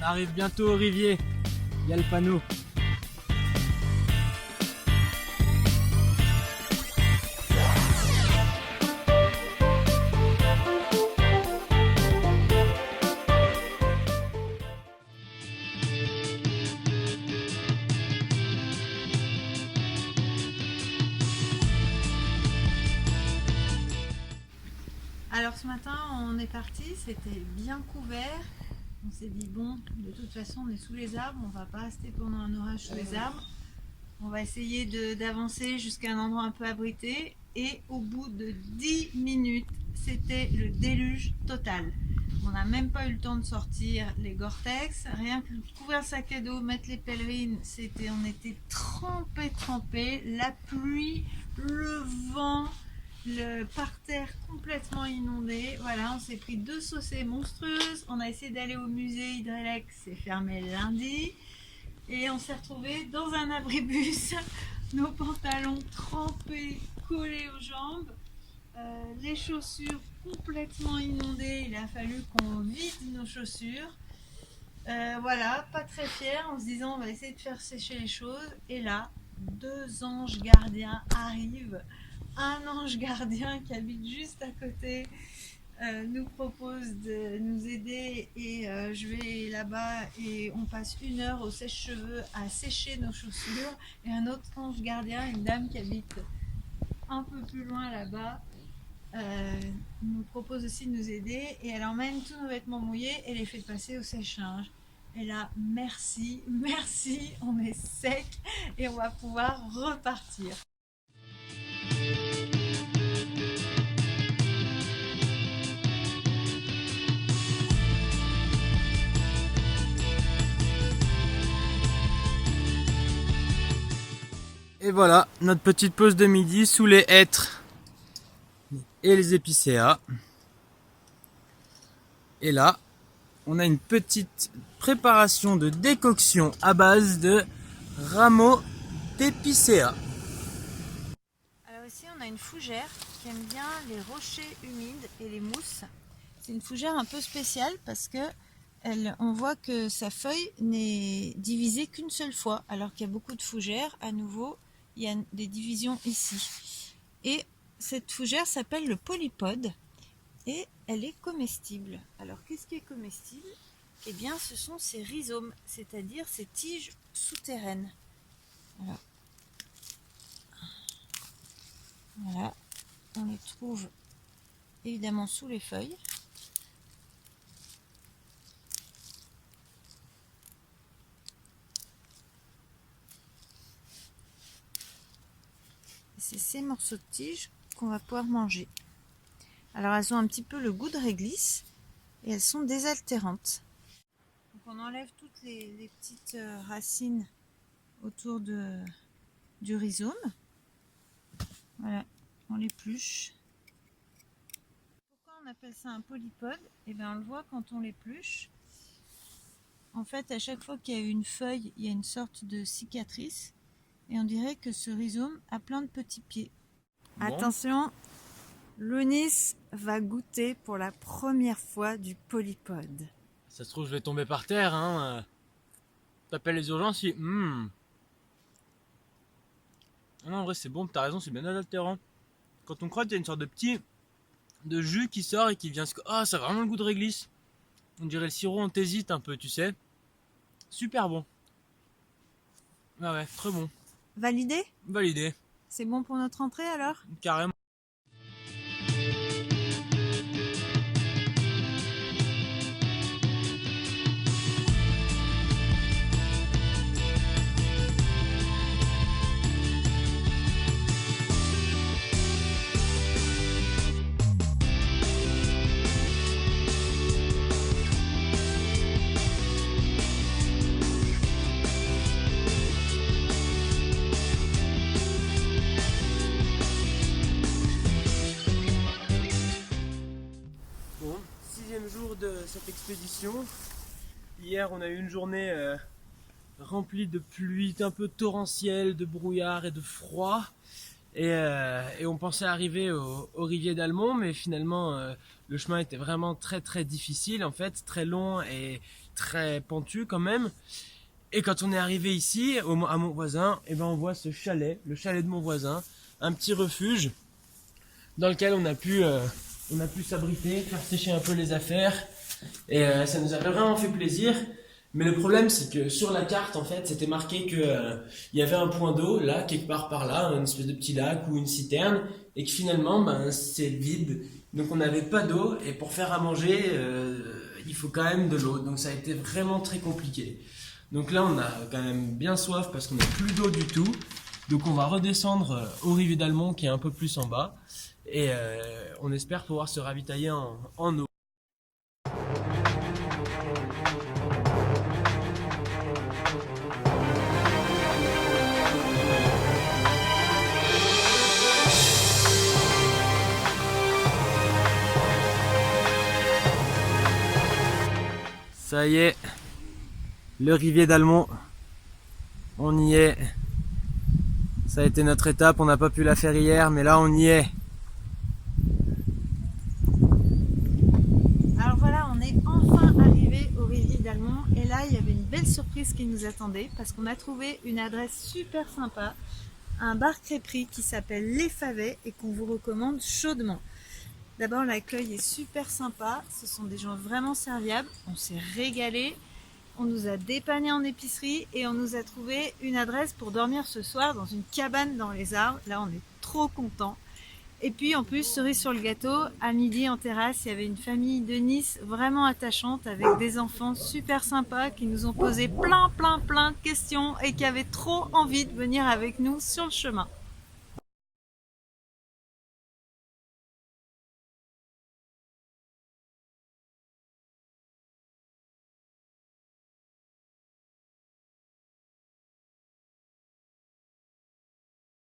arrive bientôt au Rivier. Il y a le panneau. Alors ce matin on est parti, c'était bien couvert. On s'est dit bon, de toute façon on est sous les arbres, on va pas rester pendant un orage sous les arbres. On va essayer d'avancer jusqu'à un endroit un peu abrité. Et au bout de 10 minutes, c'était le déluge total. On n'a même pas eu le temps de sortir les Gore-Tex, rien que couvrir le sac à dos, mettre les pèlerines, on était trempés, la pluie, le vent, le parterre complètement inondé. Voilà, on s'est pris 2 saucées monstrueuses. On a essayé d'aller au musée Hydrelec, c'est fermé lundi. Et on s'est retrouvé dans un abribus, nos pantalons trempés, collés aux jambes, les chaussures complètement inondées. Il a fallu qu'on vide nos chaussures. Voilà, pas très fiers, en se disant on va essayer de faire sécher les choses. Et là, 2 anges gardiens arrivent. Un ange gardien qui habite juste à côté nous propose de nous aider et je vais là-bas et on passe 1 heure au sèche-cheveux à sécher nos chaussures. Et un autre ange gardien, une dame qui habite un peu plus loin là-bas, nous propose aussi de nous aider et elle emmène tous nos vêtements mouillés et les fait passer au sèche-linge. Et là, merci, on est sec et on va pouvoir repartir. Et voilà, notre petite pause de midi sous les hêtres et les épicéas. Et là, on a une petite préparation de décoction à base de rameaux d'épicéas. Alors ici, on a une fougère qui aime bien les rochers humides et les mousses. C'est une fougère un peu spéciale parce que on voit que sa feuille n'est divisée qu'une seule fois, alors qu'il y a beaucoup de fougères. À nouveau, il y a des divisions ici. Et cette fougère s'appelle le polypode et elle est comestible. Alors qu'est-ce qui est comestible? Eh bien, ce sont ses rhizomes, c'est-à-dire ses tiges souterraines. Voilà. Voilà, on les trouve évidemment sous les feuilles. C'est ces morceaux de tiges qu'on va pouvoir manger. Alors elles ont un petit peu le goût de réglisse et elles sont désaltérantes. Donc on enlève toutes les petites racines autour du rhizome. Voilà, on l'épluche. Pourquoi on appelle ça un polypode? Eh bien on le voit quand on l'épluche. En fait, à chaque fois qu'il y a une feuille, il y a une sorte de cicatrice. Et on dirait que ce rhizome a plein de petits pieds. Bon. Attention, Lounis va goûter pour la première fois du polypode. Ça se trouve, je vais tomber par terre. Hein. T'appelles les urgences si... Ah non, en vrai, c'est bon, t'as raison, c'est bien adultérant. Quand on crotte, il y a une sorte de jus qui sort et qui vient... Ah, ça a vraiment le goût de réglisse. On dirait le sirop anthésite un peu, tu sais. Super bon. Ah ouais, très bon. Validé? Validé. C'est bon pour notre entrée alors? Carrément. De cette expédition. Hier on a eu une journée remplie de pluie un peu torrentielle, de brouillard et de froid et on pensait arriver au Rivier d'Almont, mais finalement le chemin était vraiment très difficile en fait, très long et très pentu quand même. Et quand on est arrivé ici, à mon voisin, et ben on voit ce chalet, le chalet de mon voisin, un petit refuge dans lequel on a pu s'abriter, faire sécher un peu les affaires. Et ça nous avait vraiment fait plaisir. Mais le problème, c'est que sur la carte, en fait, c'était marqué que il y avait un point d'eau là, quelque part par là, une espèce de petit lac ou une citerne, et que finalement, ben, c'est vide. Donc on n'avait pas d'eau, et pour faire à manger, il faut quand même de l'eau. Donc ça a été vraiment très compliqué. Donc là, on a quand même bien soif parce qu'on n'a plus d'eau du tout. Donc on va redescendre au Rivier d'Almont qui est un peu plus en bas. Et on espère pouvoir se ravitailler en eau. Ça y est, le Rivier d'Almont, on y est. Ça a été notre étape, on n'a pas pu la faire hier, mais là on y est. Alors voilà, on est enfin arrivé au Rivier d'Almont et là il y avait une belle surprise qui nous attendait parce qu'on a trouvé une adresse super sympa, un bar crêperie qui s'appelle Les Favets et qu'on vous recommande chaudement. D'abord l'accueil est super sympa, ce sont des gens vraiment serviables, on s'est régalé, on nous a dépanné en épicerie et on nous a trouvé une adresse pour dormir ce soir dans une cabane dans les arbres. Là on est trop contents. Et puis en plus, cerise sur le gâteau, à midi en terrasse, il y avait une famille de Nice vraiment attachante avec des enfants super sympas qui nous ont posé plein de questions et qui avaient trop envie de venir avec nous sur le chemin.